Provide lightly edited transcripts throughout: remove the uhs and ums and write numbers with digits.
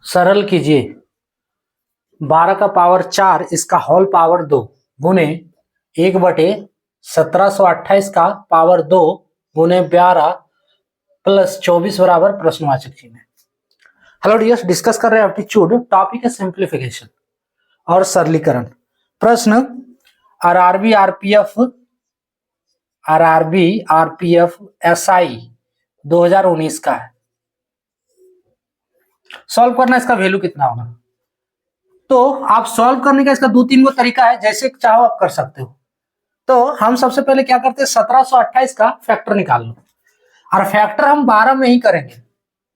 सरल कीजिए। 12 का पावर 4 इसका होल पावर 2 गुने 1/1728 का पावर 2 गुने 12 प्लस 24 बराबर प्रश्नवाचक चिन्ह। हेलो डियर्स, डिस्कस कर रहे हैं एप्टीट्यूड, टॉपिक है सिंप्लीफिकेशन और सरलीकरण। प्रश्न आरआरबी आरपीएफ एसआई 2019 का है। सॉल्व करना, इसका वैल्यू कितना होगा। तो आप सॉल्व करने का इसका 2-3 गो तरीका है, जैसे चाहो आप कर सकते हो। तो हम सबसे पहले क्या करते हैं, 1728 का फैक्टर निकाल लो, और फैक्टर हम 12 में ही करेंगे।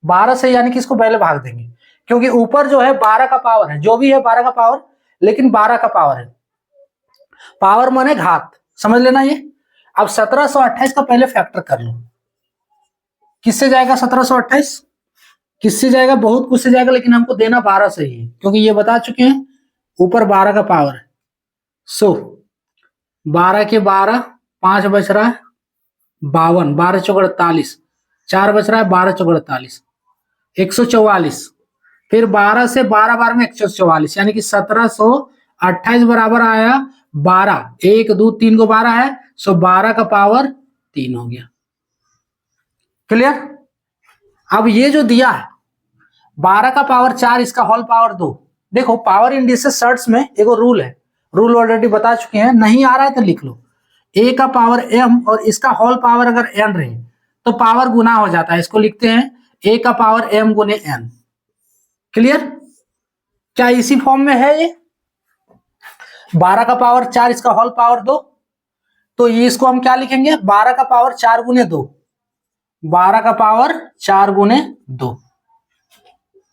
12 से यानी कि इसको पहले भाग देंगे, क्योंकि ऊपर जो है 12 का पावर है, जो भी है 12 का पावर, लेकिन 12 का पावर है। पावर माने घात, समझ लेना ये। अब 1728 का पहले फैक्टर कर लो। किससे जाएगा 1728? किससे जाएगा? बहुत कुछ से जाएगा, लेकिन हमको देना 12 से ही है, क्योंकि ये बता चुके हैं ऊपर 12 का पावर है। सो 12 के 12, 5 बच रहा है 52, 12 चौक 48, 4 बच रहा है 12 चौक 48, 144। फिर 12 से 12 बार में 144, यानी कि 1728 बराबर आया 12। 1 2 3 को 12 है, सो 12 का पावर 3 हो गया। क्लियर? अब ये जो दिया है 12 का पावर 4 इसका होल पावर 2। देखो पावर इंडिसेस शर्ट्स में एक रूल है, रूल ऑलरेडी बता चुके हैं, नहीं आ रहा है तो लिख लो। ए का पावर m और इसका होल पावर अगर n रहे तो पावर गुना हो जाता है, इसको लिखते हैं a का पावर m गुने n। क्लियर? क्या इसी फॉर्म में है ये? 12 का पावर 4 इसका होल पावर 2, तो ये इसको हम क्या लिखेंगे, 12 का पावर 4 गुने 2, 12 का पावर 4 गुने 2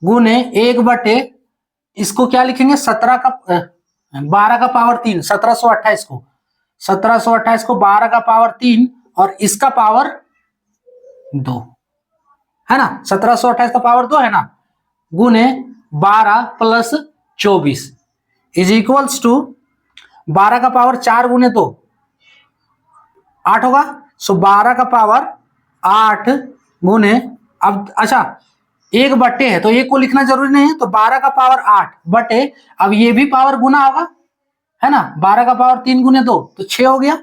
गुने 1/, इसको क्या लिखेंगे 12 का पावर 3, 1728 को 12 का पावर 3 और इसका पावर 2 है ना, 1728 का पावर 2 है ना, गुने 12 प्लस 24 इज इक्वल्स टू 12 का पावर 4 गुने 2 8 होगा। सो 12 का पावर 8 गुने, अब अच्छा 1/, है तो 1 को लिखना जरूरी नहीं है, तो 12 का पावर 8 बटे, अब ये भी पावर गुना होगा है ना, 12 का पावर 3 गुने 2 तो 6 हो गया।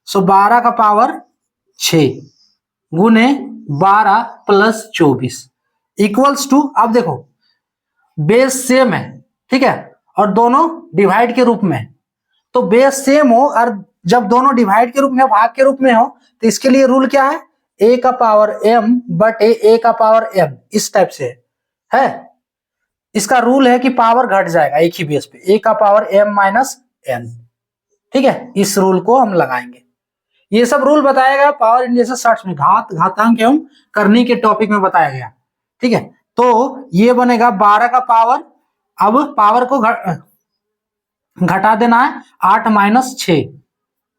सो 12 का पावर 6 गुने 12 प्लस 24 इक्वल्स टू, अब देखो बेस सेम है, ठीक है, और दोनों डिवाइड के रूप में, तो बेस सेम हो और जब दोनों डिवाइड के रूप में, भाग के रूप में हो, तो इसके लिए रूल क्या है, a का पावर m बटे a का पावर n, इस टाइप से है। इसका रूल है कि पावर घट जाएगा एक ही बेस पे, a का पावर m माइनस n, ठीक है, इस रूल को हम लगाएंगे। ये सब रूल बताया गया पावर इंडिसेस शॉर्ट्स में, घातांक एवं करनी के टॉपिक में बताया गया, ठीक है। तो ये बनेगा 12 का पावर, अब पावर को घटा देना है, 8 माइनस 6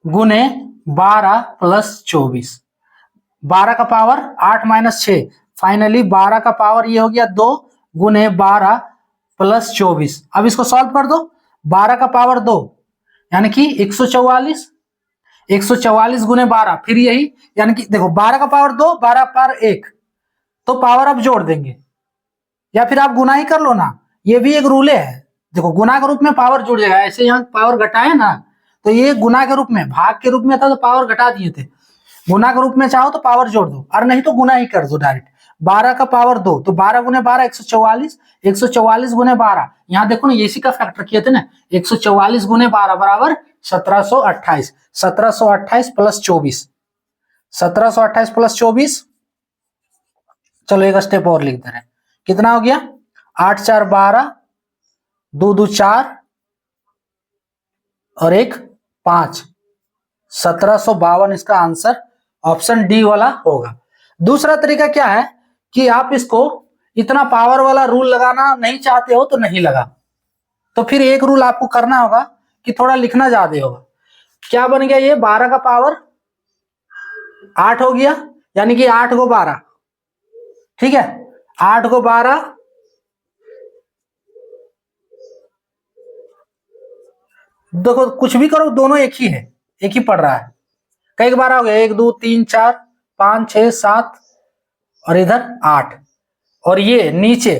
गुने 12 प्लस 24, 12 का पावर 8 माइनस 6, फाइनली 12 का पावर ये हो गया 2 गुने 12 प्लस 24। अब इसको सॉल्व कर दो, 12 का पावर 2 यानी कि 144, 144 गुने 12, फिर यही, यानी कि देखो 12 का पावर 2, 12 पावर 1, तो पावर अब जोड़ देंगे, या फिर आप गुना ही कर लो ना, ये भी एक रूल है। देखो गुना के रूप में पावर जुड़ जाएगा, ऐसे यहाँ पावर घटाए ना, तो ये गुना के रूप में, भाग के रूप में था तो पावर घटा दिए थे, गुना के रूप में चाहो तो पावर जोड़ दो, और नहीं तो गुना ही कर दो डायरेक्ट। 12 का पावर 2 तो 12 गुने 12 144, 144 गुने 12, यहाँ देखो ना इसी का फैक्टर किए थे ना, 144 गुने 12 बराबर 1728, 1728 प्लस 24, 1728 प्लस 24, चलो एक स्टेप और लिख दे रहे हैं, कितना हो गया, 8 4 12, 2 2 4 और 1 5, 1752 इसका आंसर ऑप्शन डी वाला होगा। दूसरा तरीका क्या है कि आप इसको इतना पावर वाला रूल लगाना नहीं चाहते हो तो नहीं लगा, तो फिर एक रूल आपको करना होगा कि थोड़ा लिखना ज्यादा होगा। क्या बन गया, ये 12 का पावर 8 हो गया, यानी कि 8 को 12, ठीक है, 8 को 12, देखो कुछ भी करो दोनों एक ही है, एक ही पड़ रहा है, कई बार हो गया 1 2 3 4 5 6 7 और इधर 8, और ये नीचे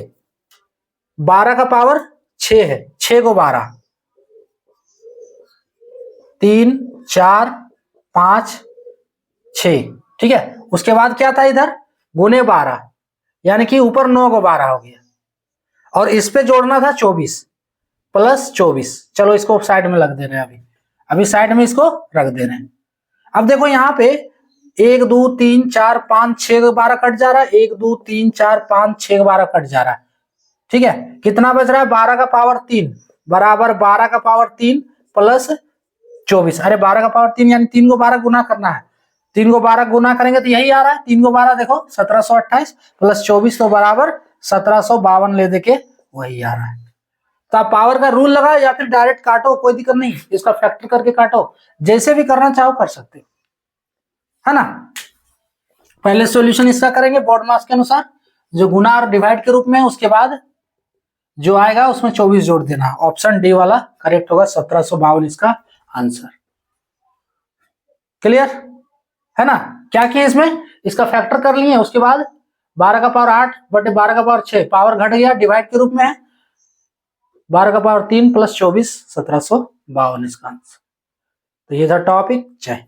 12 का पावर 6 है, 6 को 12, 3 4 5 6, ठीक है। उसके बाद क्या था इधर, गुने 12, यानी कि ऊपर 9 को 12 हो गया, और इस पे जोड़ना था 24 प्लस 24। चलो इसको साइड में रख दे रहे हैं, अभी साइड में इसको रख दे रहे हैं। अब देखो यहाँ पे 1 2 3 4 5 6 12 कट जा रहा है, 1 2 3 4 5 6 12 कट जा रहा है, ठीक है। कितना बच रहा है, 12 का पावर 3 बराबर 12 का पावर 3 प्लस 24। अरे 12 का पावर 3 यानी 3 को 12 गुना करना है, 3 को 12 गुना करेंगे तो यही आ रहा है, 3 को 12 देखो 1728 प्लस 24 तो बराबर 1752 ले देके वही आ रहा है। तो आप पावर का रूल लगाओ या फिर डायरेक्ट काटो, कोई दिक्कत नहीं, इसका फैक्टर करके काटो, जैसे भी करना चाहो कर सकते हो, है ना। पहले सॉल्यूशन इसका करेंगे बोर्ड मास के अनुसार, जो गुना और डिवाइड के रूप में, उसके बाद जो आएगा उसमें 24 जोड़ देना। ऑप्शन डी वाला करेक्ट होगा, 1752 इसका आंसर। क्लियर है ना। क्या किया इसमें, इसका फैक्टर कर लिए, उसके बाद 12 का पावर 8 बटे 12 का पावर 6, पावर घट गया, डिवाइड के रूप में है, 12 का पावर 3 प्लस 24 1752 इसका आंसर। तो ये था टॉपिक। जय